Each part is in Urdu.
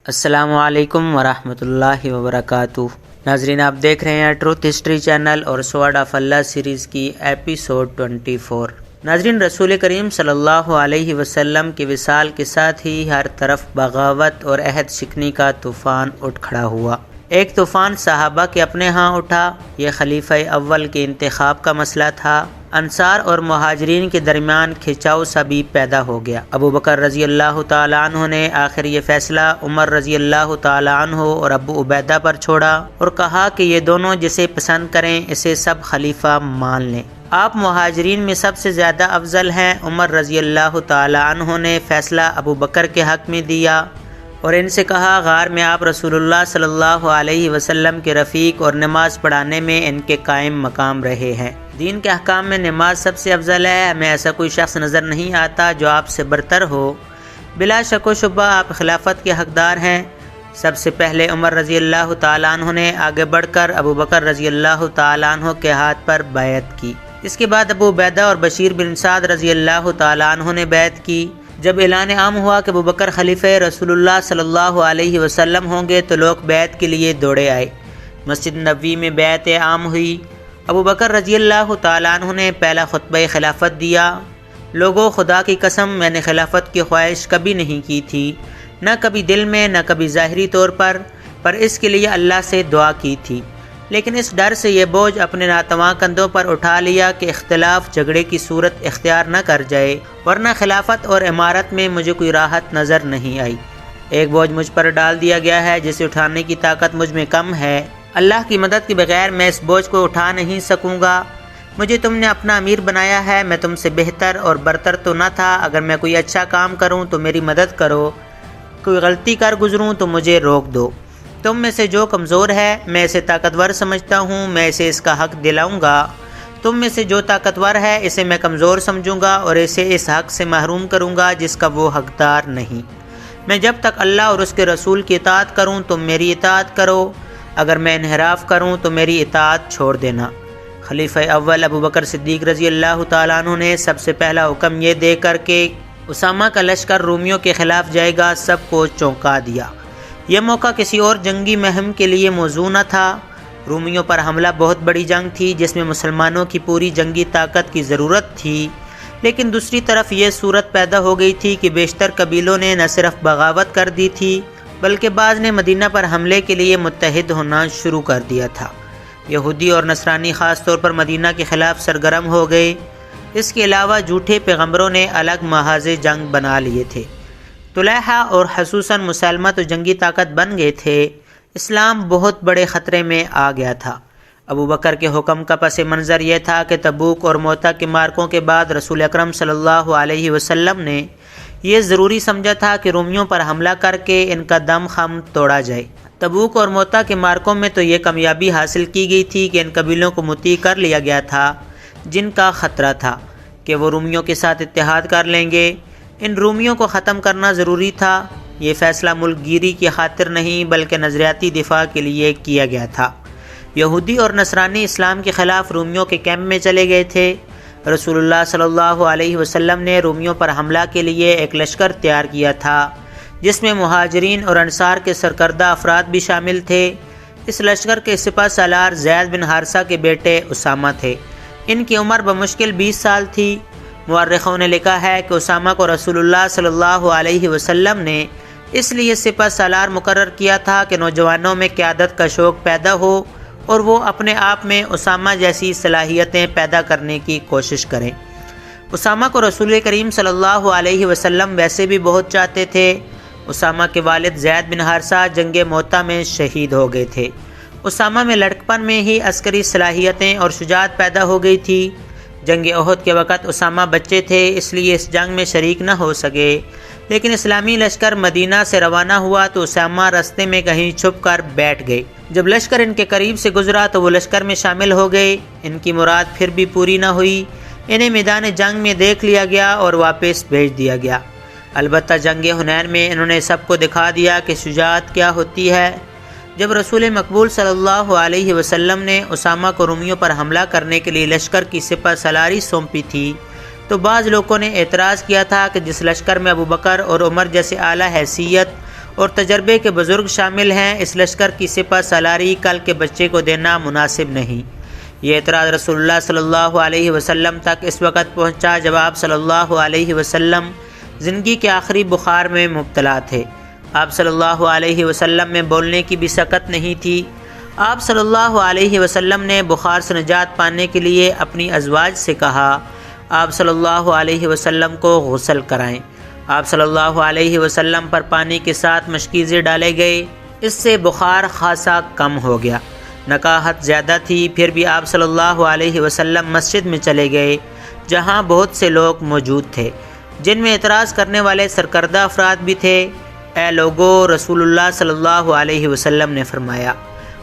السلام علیکم ورحمۃ اللہ وبرکاتہ۔ ناظرین، آپ دیکھ رہے ہیں ٹروتھ ہسٹری چینل اور سورڈ آف اللہ سیریز کی ایپیسوڈ 24۔ ناظرین، رسول کریم صلی اللہ علیہ وسلم کے وصال کے ساتھ ہی ہر طرف بغاوت اور عہد شکنی کا طوفان اٹھ کھڑا ہوا۔ ایک طوفان صحابہ کے اپنے ہاں اٹھا، یہ خلیفہ اول کے انتخاب کا مسئلہ تھا۔ انصار اور مہاجرین کے درمیان کھچاؤ سا بھی پیدا ہو گیا۔ ابو بکر رضی اللہ تعالیٰ عنہ نے آخر یہ فیصلہ عمر رضی اللہ تعالیٰ عنہ اور ابو عبیدہ پر چھوڑا اور کہا کہ یہ دونوں جسے پسند کریں اسے سب خلیفہ مان لیں۔ آپ مہاجرین میں سب سے زیادہ افضل ہیں۔ عمر رضی اللہ تعالیٰ عنہ نے فیصلہ ابو بکر کے حق میں دیا اور ان سے کہا غار میں آپ رسول اللہ صلی اللہ علیہ وسلم کے رفیق اور نماز پڑھانے میں ان کے قائم مقام رہے ہیں۔ دین کے احکام میں نماز سب سے افضل ہے۔ ہمیں ایسا کوئی شخص نظر نہیں آتا جو آپ سے برتر ہو۔ بلا شک و شبہ آپ خلافت کے حقدار ہیں۔ سب سے پہلے عمر رضی اللہ تعالیٰ عنہ نے آگے بڑھ کر ابو بکر رضی اللہ تعالیٰ عنہ کے ہاتھ پر بیعت کی۔ اس کے بعد ابو عبیدہ اور بشیر بن سعد رضی اللہ تعالیٰ عنہ نے بیعت کی۔ جب اعلان عام ہوا کہ ابو بکر خلیفہ رسول اللہ صلی اللہ علیہ وسلم ہوں گے تو لوگ بیعت کے لیے دوڑے آئے۔ مسجد نبوی میں بیعت عام ہوئی۔ ابو بکر رضی اللہ تعالیٰ عنہ نے پہلا خطبہ خلافت دیا۔ لوگوں، خدا کی قسم، میں نے خلافت کی خواہش کبھی نہیں کی تھی، نہ کبھی دل میں نہ کبھی ظاہری طور پر اس کے لیے اللہ سے دعا کی تھی، لیکن اس ڈر سے یہ بوجھ اپنے ناتواں کندھوں پر اٹھا لیا کہ اختلاف جھگڑے کی صورت اختیار نہ کر جائے، ورنہ خلافت اور امارت میں مجھے کوئی راحت نظر نہیں آئی۔ ایک بوجھ مجھ پر ڈال دیا گیا ہے جسے اٹھانے کی طاقت مجھ میں کم ہے۔ اللہ کی مدد کے بغیر میں اس بوجھ کو اٹھا نہیں سکوں گا۔ مجھے تم نے اپنا امیر بنایا ہے، میں تم سے بہتر اور برتر تو نہ تھا۔ اگر میں کوئی اچھا کام کروں تو میری مدد کرو، کوئی غلطی کر گزروں تو مجھے روک دو۔ تم میں سے جو کمزور ہے میں اسے طاقتور سمجھتا ہوں، میں اسے اس کا حق دلاؤں گا۔ تم میں سے جو طاقتور ہے اسے میں کمزور سمجھوں گا اور اسے اس حق سے محروم کروں گا جس کا وہ حقدار نہیں۔ میں جب تک اللہ اور اس کے رسول کی اطاعت کروں تم میری اطاعت کرو، اگر میں انحراف کروں تو میری اطاعت چھوڑ دینا۔ خلیفہ اول ابو بکر صدیق رضی اللہ تعالیٰ عنہ نے سب سے پہلا حکم یہ دے کر کہ اسامہ کا لشکر رومیوں کے خلاف جائے گا، سب کو چونکا دیا۔ یہ موقع کسی اور جنگی مہم کے لیے موزوں نہ تھا۔ رومیوں پر حملہ بہت بڑی جنگ تھی جس میں مسلمانوں کی پوری جنگی طاقت کی ضرورت تھی، لیکن دوسری طرف یہ صورت پیدا ہو گئی تھی کہ بیشتر قبیلوں نے نہ صرف بغاوت کر دی تھی بلکہ بعض نے مدینہ پر حملے کے لیے متحد ہونا شروع کر دیا تھا۔ یہودی اور نصرانی خاص طور پر مدینہ کے خلاف سرگرم ہو گئے۔ اس کے علاوہ جھوٹے پیغمبروں نے الگ محاذ جنگ بنا لیے تھے۔ طلحہ اور خصوصاً مسلمہ تو جنگی طاقت بن گئے تھے۔ اسلام بہت بڑے خطرے میں آ گیا تھا۔ ابو بکر کے حکم کا پس منظر یہ تھا کہ تبوک اور موتا کے معرکوں کے بعد رسول اکرم صلی اللہ علیہ وسلم نے یہ ضروری سمجھا تھا کہ رومیوں پر حملہ کر کے ان کا دم خم توڑا جائے۔ تبوک اور موتا کے معرکوں میں تو یہ کامیابی حاصل کی گئی تھی کہ ان قبیلوں کو مطیع کر لیا گیا تھا جن کا خطرہ تھا کہ وہ رومیوں کے ساتھ اتحاد کر لیں گے۔ ان رومیوں کو ختم کرنا ضروری تھا۔ یہ فیصلہ ملک گیری کی خاطر نہیں بلکہ نظریاتی دفاع کے لیے کیا گیا تھا۔ یہودی اور نصرانی اسلام کے خلاف رومیوں کے کیمپ میں چلے گئے تھے۔ رسول اللہ صلی اللہ علیہ وسلم نے رومیوں پر حملہ کے لیے ایک لشکر تیار کیا تھا جس میں مہاجرین اور انصار کے سرکردہ افراد بھی شامل تھے۔ اس لشکر کے سپہ سالار زید بن حارثہ کے بیٹے اسامہ تھے۔ ان کی عمر بمشکل 20 سال تھی۔ مورخوں نے لکھا ہے کہ اسامہ کو رسول اللہ صلی اللہ علیہ وسلم نے اس لیے سپہ سالار مقرر کیا تھا کہ نوجوانوں میں قیادت کا شوق پیدا ہو اور وہ اپنے آپ میں اسامہ جیسی صلاحیتیں پیدا کرنے کی کوشش کریں۔ اسامہ کو رسول کریم صلی اللہ علیہ وسلم ویسے بھی بہت چاہتے تھے۔ اسامہ کے والد زید بن حارثہ جنگ موتا میں شہید ہو گئے تھے۔ اسامہ میں لڑکپن میں ہی عسکری صلاحیتیں اور شجاعت پیدا ہو گئی تھی۔ جنگ احد کے وقت اسامہ بچے تھے اس لیے اس جنگ میں شریک نہ ہو سکے، لیکن اسلامی لشکر مدینہ سے روانہ ہوا تو اسامہ راستے میں کہیں چھپ کر بیٹھ گئے۔ جب لشکر ان کے قریب سے گزرا تو وہ لشکر میں شامل ہو گئے۔ ان کی مراد پھر بھی پوری نہ ہوئی۔ انہیں میدان جنگ میں دیکھ لیا گیا اور واپس بھیج دیا گیا۔ البتہ جنگ حنین میں انہوں نے سب کو دکھا دیا کہ شجاعت کیا ہوتی ہے۔ جب رسول مقبول صلی اللہ علیہ وسلم نے اسامہ کو رومیوں پر حملہ کرنے کے لیے لشکر کی سپہ سالاری سونپی تھی تو بعض لوگوں نے اعتراض کیا تھا کہ جس لشکر میں ابو بکر اور عمر جیسے اعلیٰ حیثیت اور تجربے کے بزرگ شامل ہیں، اس لشکر کی سپہ سالاری کل کے بچے کو دینا مناسب نہیں۔ یہ اعتراض رسول اللہ صلی اللہ علیہ وسلم تک اس وقت پہنچا جب آپ صلی اللہ علیہ وسلم زندگی کے آخری بخار میں مبتلا تھے۔ آپ صلی اللہ علیہ وسلم میں بولنے کی بھی سکت نہیں تھی۔ آپ صلی اللہ علیہ وسلم نے بخار سے نجات پانے کے لیے اپنی ازواج سے کہا آپ صلی اللہ علیہ وسلم کو غسل کرائیں۔ آپ صلی اللہ علیہ وسلم پر پانی کے ساتھ مشکیزیں ڈالے گئے، اس سے بخار خاصا کم ہو گیا۔ نکاحت زیادہ تھی، پھر بھی آپ صلی اللہ علیہ وسلم مسجد میں چلے گئے جہاں بہت سے لوگ موجود تھے، جن میں اعتراض کرنے والے سرکردہ افراد بھی تھے۔ اے لوگو، رسول اللہ صلی اللہ علیہ وسلم نے فرمایا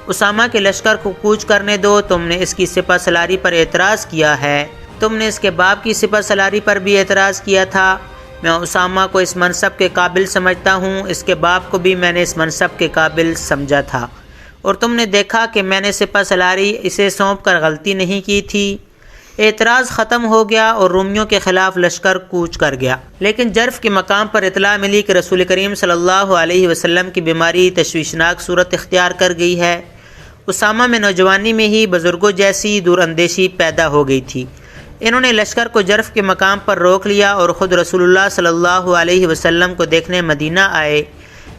اسامہ کے لشکر کو کوچ کرنے دو، تم نے اس کی سپہ سالاری پر اعتراض کیا ہے، تم نے اس کے باپ کی سپہ سالاری پر بھی اعتراض کیا تھا۔ میں اسامہ کو اس منصب کے قابل سمجھتا ہوں، اس کے باپ کو بھی میں نے اس منصب کے قابل سمجھا تھا، اور تم نے دیکھا کہ میں نے سپہ سالاری اسے سونپ کر غلطی نہیں کی تھی۔ اعتراض ختم ہو گیا اور رومیوں کے خلاف لشکر کوچ کر گیا، لیکن جرف کے مقام پر اطلاع ملی کہ رسول کریم صلی اللہ علیہ وسلم کی بیماری تشویشناک صورت اختیار کر گئی ہے۔ اسامہ میں نوجوانی میں ہی بزرگوں جیسی دور اندیشی پیدا ہو گئی تھی۔ انہوں نے لشکر کو جرف کے مقام پر روک لیا اور خود رسول اللہ صلی اللہ علیہ وسلم کو دیکھنے مدینہ آئے۔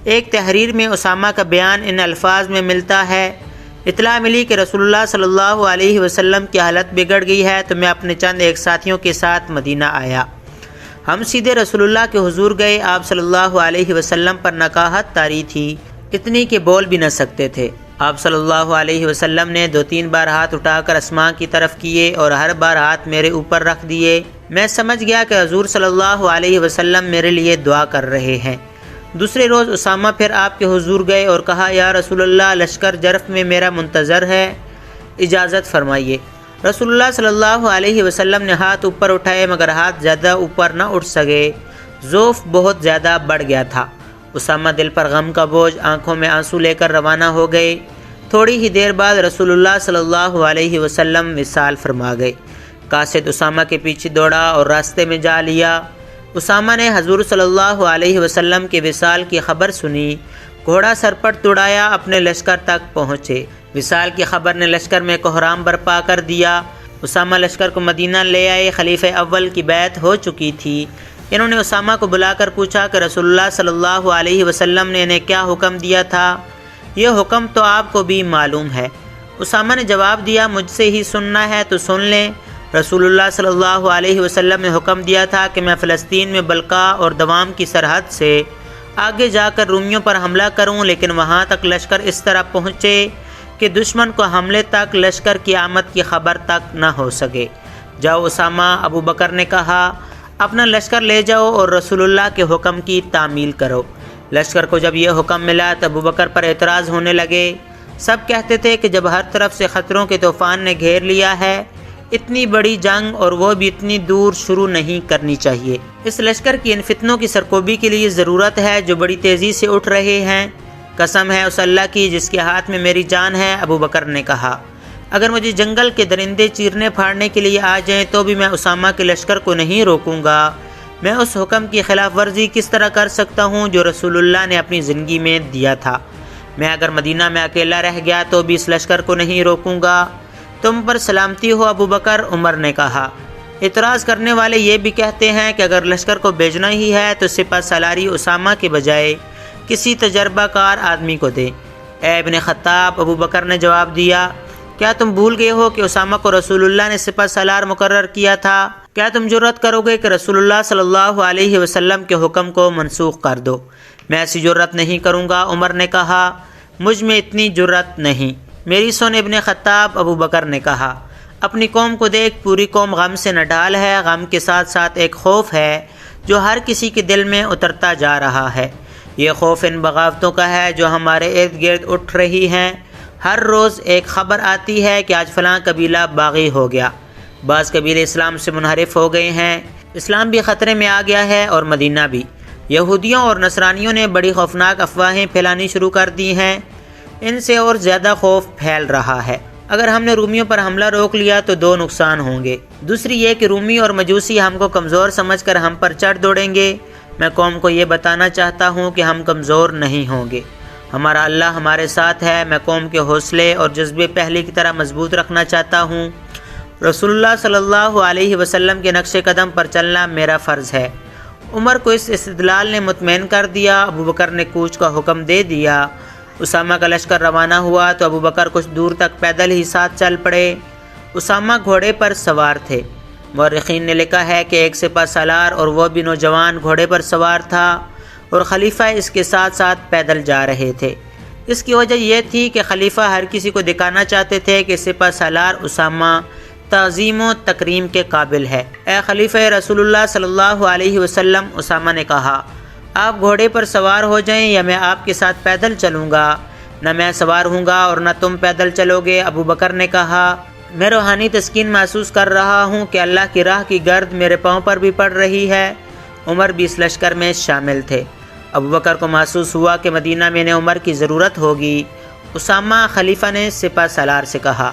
ایک تحریر میں اسامہ کا بیان ان الفاظ میں ملتا ہے، اطلاع ملی کہ رسول اللہ صلی اللہ علیہ وسلم کی حالت بگڑ گئی ہے تو میں اپنے چند ایک ساتھیوں کے ساتھ مدینہ آیا۔ ہم سیدھے رسول اللہ کے حضور گئے۔ آپ صلی اللہ علیہ وسلم پر نکاحت طاری تھی، اتنی کہ بول بھی نہ سکتے تھے۔ آپ صلی اللہ علیہ وسلم نے 2-3 بار ہاتھ اٹھا کر آسمان کی طرف کیے اور ہر بار ہاتھ میرے اوپر رکھ دیے۔ میں سمجھ گیا کہ حضور صلی اللہ علیہ وسلم میرے لیے دعا کر رہے ہیں۔ دوسرے روز اسامہ پھر آپ کے حضور گئے اور کہا یا رسول اللہ، لشکر جرف میں میرا منتظر ہے، اجازت فرمائیے۔ رسول اللہ صلی اللہ علیہ وسلم نے ہاتھ اوپر اٹھائے مگر ہاتھ زیادہ اوپر نہ اٹھ سکے، ذوف بہت زیادہ بڑھ گیا تھا۔ اسامہ دل پر غم کا بوجھ، آنکھوں میں آنسو لے کر روانہ ہو گئے۔ تھوڑی ہی دیر بعد رسول اللہ صلی اللہ علیہ وسلم وصال فرما گئے۔ قاصد اسامہ کے پیچھے دوڑا اور راستے میں جا لیا۔ اسامہ نے حضور صلی اللہ علیہ وسلم کے وصال کی خبر سنی، گھوڑا سر پر توڑایا، اپنے لشکر تک پہنچے۔ وصال کی خبر نے لشکر میں کوہرام برپا کر دیا۔ اسامہ لشکر کو مدینہ لے آئے۔ خلیفہ اول کی بیعت ہو چکی تھی۔ انہوں نے اسامہ کو بلا کر پوچھا کہ رسول اللہ صلی اللہ علیہ وسلم نے انہیں کیا حکم دیا تھا؟ یہ حکم تو آپ کو بھی معلوم ہے۔ اسامہ نے جواب دیا مجھ سے ہی سننا ہے تو سن لیں۔ رسول اللہ صلی اللہ علیہ وسلم نے حکم دیا تھا کہ میں فلسطین میں بلقاء اور دوام کی سرحد سے آگے جا کر رومیوں پر حملہ کروں، لیکن وہاں تک لشکر اس طرح پہنچے کہ دشمن کو حملے تک لشکر کی آمد کی خبر تک نہ ہو سکے۔ جاؤ اسامہ، ابو بکر نے کہا، اپنا لشکر لے جاؤ اور رسول اللہ کے حکم کی تعمیل کرو۔ لشکر کو جب یہ حکم ملا تو ابو بکر پر اعتراض ہونے لگے۔ سب کہتے تھے کہ جب ہر طرف سے خطروں کے طوفان نے گھیر لیا ہے، اتنی بڑی جنگ اور وہ بھی اتنی دور شروع نہیں کرنی چاہیے۔ اس لشکر کی ان فتنوں کی سرکوبی کے لیے ضرورت ہے جو بڑی تیزی سے اٹھ رہے ہیں۔ قسم ہے اس اللہ کی جس کے ہاتھ میں میری جان ہے، ابو بکر نے کہا، اگر مجھے جنگل کے درندے چیرنے پھاڑنے کے لیے آ جائیں تو بھی میں اسامہ کے لشکر کو نہیں روکوں گا۔ میں اس حکم کی خلاف ورزی کس طرح کر سکتا ہوں جو رسول اللہ نے اپنی زندگی میں دیا تھا؟ میں اگر مدینہ میں اکیلا رہ گیا تو بھی اس لشکر کو نہیں روکوں گا۔ تم پر سلامتی ہو ابو بکر، عمر نے کہا۔ اعتراض کرنے والے یہ بھی کہتے ہیں کہ اگر لشکر کو بھیجنا ہی ہے تو سپہ سالاری اسامہ کے بجائے کسی تجربہ کار آدمی کو دے۔ اے ابن خطاب، ابو بکر نے جواب دیا، کیا تم بھول گئے ہو کہ اسامہ کو رسول اللہ نے سپہ سالار مقرر کیا تھا؟ کیا تم جرأت کرو گے کہ رسول اللہ صلی اللہ علیہ وسلم کے حکم کو منسوخ کر دو؟ میں ایسی جرأت نہیں کروں گا، عمر نے کہا، مجھ میں اتنی جرأت نہیں۔ میری سن ابن خطاب، ابو بکر نے کہا، اپنی قوم کو دیکھ، پوری قوم غم سے نڈال ہے، غم کے ساتھ ساتھ ایک خوف ہے جو ہر کسی کے دل میں اترتا جا رہا ہے۔ یہ خوف ان بغاوتوں کا ہے جو ہمارے ارد گرد اٹھ رہی ہیں۔ ہر روز ایک خبر آتی ہے کہ آج فلاں قبیلہ باغی ہو گیا، بعض قبیلے اسلام سے منحرف ہو گئے ہیں، اسلام بھی خطرے میں آ گیا ہے اور مدینہ بھی۔ یہودیوں اور نصرانیوں نے بڑی خوفناک افواہیں پھیلانی شروع کر دی ہیں، ان سے اور زیادہ خوف پھیل رہا ہے۔ اگر ہم نے رومیوں پر حملہ روک لیا تو دو نقصان ہوں گے۔ دوسری یہ کہ رومی اور مجوسی ہم کو کمزور سمجھ کر ہم پر چڑھ دوڑیں گے، میں قوم کو یہ بتانا چاہتا ہوں کہ ہم کمزور نہیں ہوں گے، ہمارا اللہ ہمارے ساتھ ہے۔ میں قوم کے حوصلے اور جذبے پہلے کی طرح مضبوط رکھنا چاہتا ہوں۔ رسول اللہ صلی اللہ علیہ وسلم کے نقش قدم پر چلنا میرا فرض ہے۔ عمر کو اس استدلال نے مطمئن کر دیا۔ ابو بکر نے کوچ کا حکم دے دیا۔ اسامہ کا لشکر روانہ ہوا تو ابو بکر کچھ دور تک پیدل ہی ساتھ چل پڑے۔ اسامہ گھوڑے پر سوار تھے۔ مورخین نے لکھا ہے کہ ایک سپہ سالار اور وہ بھی نوجوان گھوڑے پر سوار تھا اور خلیفہ اس کے ساتھ ساتھ پیدل جا رہے تھے۔ اس کی وجہ یہ تھی کہ خلیفہ ہر کسی کو دکھانا چاہتے تھے کہ سپہ سالار اسامہ تعظیم و تکریم کے قابل ہے۔ اے خلیفہ رسول اللہ صلی اللہ علیہ وسلم، اسامہ نے کہا، آپ گھوڑے پر سوار ہو جائیں یا میں آپ کے ساتھ پیدل چلوں گا؟ نہ میں سوار ہوں گا اور نہ تم پیدل چلو گے۔ ابو بکر نے کہا، میں روحانی تسکین محسوس کر رہا ہوں کہ اللہ کی راہ کی گرد میرے پاؤں پر بھی پڑ رہی ہے۔ عمر بھی اس لشکر میں شامل تھے۔ ابو بکر کو محسوس ہوا کہ مدینہ میں انہیں عمر کی ضرورت ہوگی۔ اسامہ خلیفہ نے سپہ سالار سے کہا،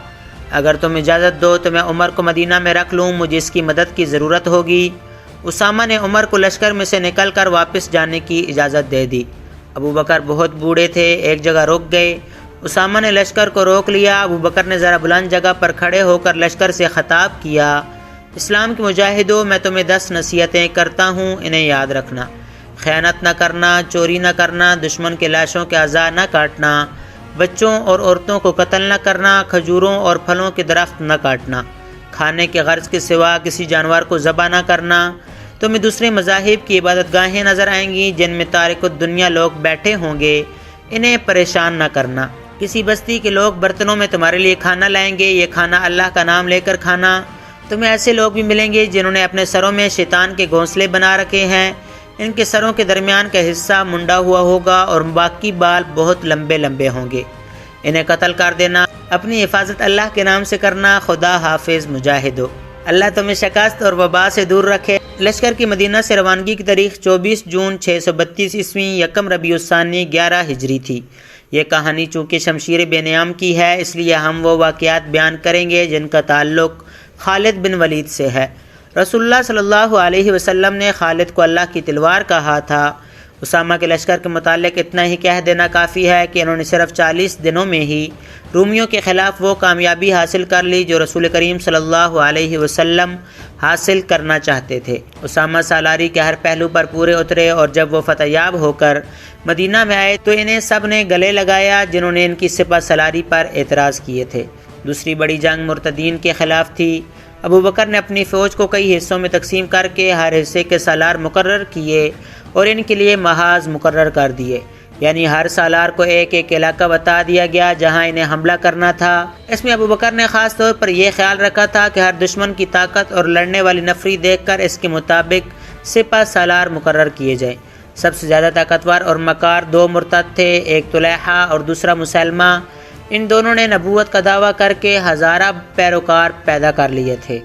اگر تم اجازت دو تو میں عمر کو مدینہ میں رکھ لوں، مجھے اس کی مدد کی ضرورت ہوگی۔ اسامہ نے عمر کو لشکر میں سے نکل کر واپس جانے کی اجازت دے دی۔ ابو بکر بہت بوڑھے تھے، ایک جگہ رک گئے۔ اسامہ نے لشکر کو روک لیا۔ ابو بکر نے ذرا بلند جگہ پر کھڑے ہو کر لشکر سے خطاب کیا، اسلام کے مجاہدوں، میں تمہیں 10 نصیحتیں کرتا ہوں، انہیں یاد رکھنا۔ خیانت نہ کرنا، چوری نہ کرنا، دشمن کے لاشوں کے اعضاء نہ کاٹنا، بچوں اور عورتوں کو قتل نہ کرنا، کھجوروں اور پھلوں کے درخت نہ کاٹنا، کھانے کے غرض کے سوا کسی جانور کو ذبح نہ کرنا۔ تمہیں دوسرے مذاہب کی عبادت گاہیں نظر آئیں گی جن میں تارک الدنیا لوگ بیٹھے ہوں گے، انہیں پریشان نہ کرنا۔ کسی بستی کے لوگ برتنوں میں تمہارے لیے کھانا لائیں گے، یہ کھانا اللہ کا نام لے کر کھانا۔ تمہیں ایسے لوگ بھی ملیں گے جنہوں نے اپنے سروں میں شیطان کے گھونسلے بنا رکھے ہیں، ان کے سروں کے درمیان کا حصہ منڈا ہوا ہوگا اور باقی بال بہت لمبے لمبے ہوں گے، انہیں قتل کر دینا۔ اپنی حفاظت اللہ کے نام سے کرنا۔ خدا حافظ مجاہدو، اللہ تمہیں شکست اور وبا سے دور رکھے۔ لشکر کی مدینہ سے روانگی کی تاریخ 24 جون 632 عیسوی یکم ربیع الثانی 11 ہجری تھی۔ یہ کہانی چونکہ شمشیر بے نیام کی ہے، اس لیے ہم وہ واقعات بیان کریں گے جن کا تعلق خالد بن ولید سے ہے۔ رسول اللہ صلی اللہ علیہ وسلم نے خالد کو اللہ کی تلوار کہا تھا۔ اسامہ کے لشکر کے متعلق اتنا ہی کہہ دینا کافی ہے کہ انہوں نے صرف 40 دنوں میں ہی رومیوں کے خلاف وہ کامیابی حاصل کر لی جو رسول کریم صلی اللہ علیہ وسلم حاصل کرنا چاہتے تھے۔ اسامہ سالاری کے ہر پہلو پر پورے اترے اور جب وہ فتح یاب ہو کر مدینہ میں آئے تو انہیں سب نے گلے لگایا جنہوں نے ان کی سپہ سالاری پر اعتراض کیے تھے۔ دوسری بڑی جنگ مرتدین کے خلاف تھی۔ ابو بکر نے اپنی فوج کو کئی حصوں میں تقسیم کر کے ہر حصے کے سالار مقرر کیے اور ان کے لیے محاذ مقرر کر دیے، یعنی ہر سالار کو ایک ایک علاقہ بتا دیا گیا جہاں انہیں حملہ کرنا تھا۔ اس میں ابو بکر نے خاص طور پر یہ خیال رکھا تھا کہ ہر دشمن کی طاقت اور لڑنے والی نفری دیکھ کر اس کے مطابق سپہ سالار مقرر کیے جائیں۔ سب سے زیادہ طاقتور اور مکار 2 مرتد تھے، ایک طلحہ اور دوسرا مسلمہ۔ ان دونوں نے نبوت کا دعویٰ کر کے ہزارہ پیروکار پیدا کر لیے تھے۔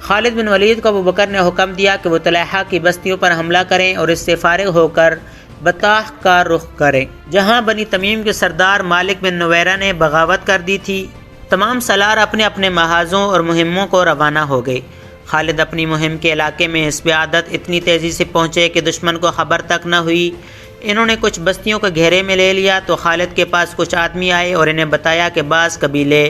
خالد بن ولید کو ابو بکر نے حکم دیا کہ وہ طلحہ کی بستیوں پر حملہ کریں اور اس سے فارغ ہو کر بطاح کا رخ کریں، جہاں بنی تمیم کے سردار مالک بن نویرہ نے بغاوت کر دی تھی۔ تمام سالار اپنے اپنے محاذوں اور مہموں کو روانہ ہو گئے۔ خالد اپنی مہم کے علاقے میں حسب عادت اتنی تیزی سے پہنچے کہ دشمن کو خبر تک نہ ہوئی۔ انہوں نے کچھ بستیوں کو گھیرے میں لے لیا تو خالد کے پاس کچھ آدمی آئے اور انہیں بتایا کہ بعض قبیلے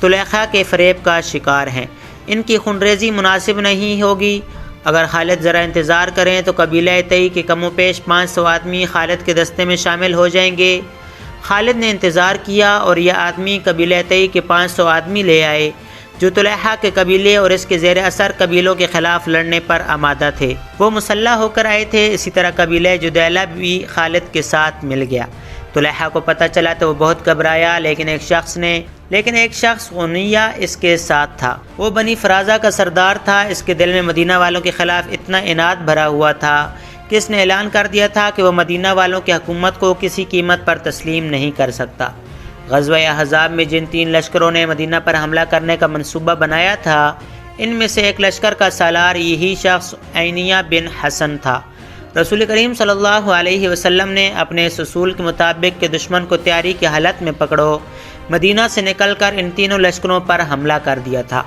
طلیحہ کے فریب کا شکار ہیں، ان کی خونریزی مناسب نہیں ہوگی۔ اگر خالد ذرا انتظار کریں تو قبیلہ تئی کے کم و بیش 500 آدمی خالد کے دستے میں شامل ہو جائیں گے۔ خالد نے انتظار کیا اور یہ آدمی قبیلہ تئی کے 500 آدمی لے آئے جو طلیحہ کے قبیلے اور اس کے زیر اثر قبیلوں کے خلاف لڑنے پر آمادہ تھے۔ وہ مسلح ہو کر آئے تھے۔ اسی طرح قبیلہ جدیلہ بھی خالد کے ساتھ مل گیا۔ طلیحہ کو پتہ چلا تو وہ بہت گھبرایا، لیکن ایک شخص غنیہ اس کے ساتھ تھا۔ وہ بنی فرازہ کا سردار تھا۔ اس کے دل میں مدینہ والوں کے خلاف اتنا عناد بھرا ہوا تھا کہ اس نے اعلان کر دیا تھا کہ وہ مدینہ والوں کی حکومت کو کسی قیمت پر تسلیم نہیں کر سکتا۔ غزوہ احزاب میں جن 3 لشکروں نے مدینہ پر حملہ کرنے کا منصوبہ بنایا تھا، ان میں سے ایک لشکر کا سالار یہی شخص عینیہ بن حسن تھا۔ رسول کریم صلی اللہ علیہ وسلم نے اپنے اس اصول کے مطابق کہ دشمن کو تیاری کی حالت میں پکڑو، مدینہ سے نکل کر ان تینوں لشکروں پر حملہ کر دیا تھا۔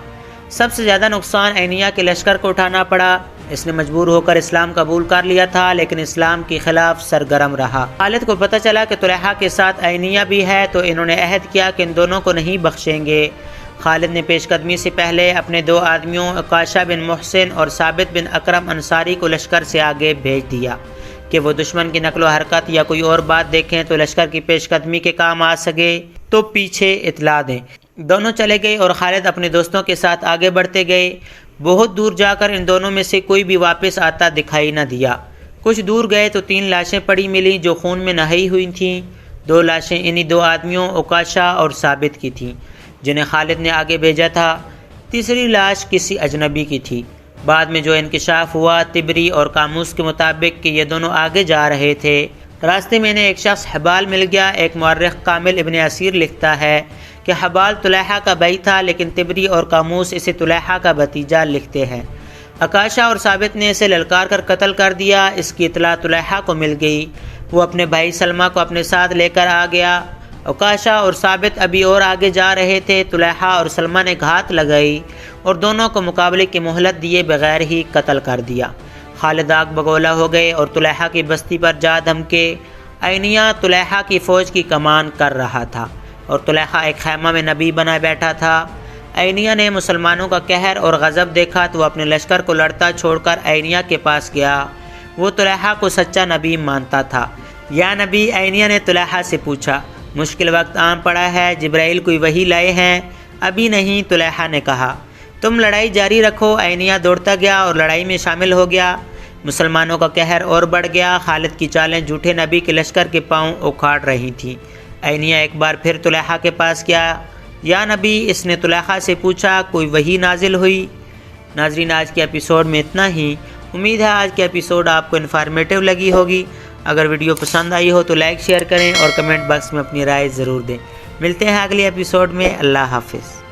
سب سے زیادہ نقصان عینیہ کے لشکر کو اٹھانا پڑا۔ اس نے مجبور ہو کر اسلام قبول کر لیا تھا، لیکن اسلام کے خلاف سرگرم رہا۔ خالد کو پتہ چلا کہ طلحہ کے ساتھ عینیہ بھی ہے، تو انہوں نے عہد کیا کہ ان دونوں کو نہیں بخشیں گے۔ خالد نے پیش قدمی سے پہلے اپنے 2 آدمیوں عکاشہ بن محسن اور ثابت بن اکرم انصاری کو لشکر سے آگے بھیج دیا کہ وہ دشمن کی نقل و حرکت یا کوئی اور بات دیکھیں تو لشکر کی پیش قدمی کے کام آ سکے تو پیچھے اطلاع دیں۔ دونوں چلے گئے اور خالد اپنے دوستوں کے ساتھ آگے بڑھتے گئے۔ بہت دور جا کر ان دونوں میں سے کوئی بھی واپس آتا دکھائی نہ دیا۔ کچھ دور گئے تو 3 لاشیں پڑی ملی جو خون میں نہائی ہوئی تھیں۔ 2 لاشیں انہی 2 آدمیوں عکاشہ اور ثابت کی تھیں جنہیں خالد نے آگے بھیجا تھا۔ تیسری لاش کسی اجنبی کی تھی۔ بعد میں جو انکشاف ہوا طبری اور قاموس کے مطابق کہ یہ دونوں آگے جا رہے تھے، راستے میں انہیں ایک شخص حبال مل گیا۔ ایک مورخ کامل ابن اسیر لکھتا ہے کہ حبال طلحہ کا بھائی تھا، لیکن طبری اور قاموس اسے طلحہ کا بھتیجا لکھتے ہیں۔ عکاشہ اور ثابت نے اسے للکار کر قتل کر دیا۔ اس کی اطلاع طلحہ کو مل گئی۔ وہ اپنے بھائی سلمہ کو اپنے ساتھ لے کر آ گیا۔ عکاشہ اور ثابت ابھی اور آگے جا رہے تھے۔ طلحہ اور سلمہ نے گھات لگائی اور دونوں کو مقابلے کی مہلت دیے بغیر ہی قتل کر دیا۔ خالد آگ بگولا ہو گئے اور طلحہ کی بستی پر جا دھمکے۔ عینیہ طلحہ کی فوج کی کمان کر رہا تھا اور طلحہ ایک خیمہ میں نبی بنا بیٹھا تھا۔ عینیہ نے مسلمانوں کا قہر اور غضب دیکھا تو وہ اپنے لشکر کو لڑتا چھوڑ کر عینیہ کے پاس گیا۔ وہ طلحہ کو سچا نبی مانتا تھا۔ یا نبی، عینیہ نے طلحہ سے پوچھا، مشکل وقت آن پڑا ہے، جبرائیل کوئی وحی لائے ہیں؟ ابھی نہیں، طلحہ نے کہا۔ تم لڑائی جاری رکھو۔ عینیہ دوڑتا گیا اور لڑائی میں شامل ہو گیا۔ مسلمانوں کا قہر اور بڑھ گیا۔ خالد کی چالیں جھوٹے نبی کے لشکر کے پاؤں اکھاڑ رہی تھیں۔ عینیہ ایک بار پھر طلحہ کے پاس گیا۔ یا نبی، اس نے طلحہ سے پوچھا، کوئی وحی نازل ہوئی؟ ناظرین، آج کے ایپیسوڈ میں اتنا ہی۔ امید ہے آج کے ایپیسوڈ آپ کو انفارمیٹیو لگی ہوگی۔ اگر ویڈیو پسند آئی ہو تو لائک شیئر کریں اور کمنٹ باکس میں اپنی رائے ضرور دیں۔ ملتے ہیں اگلی ایپیسوڈ میں۔ اللہ حافظ۔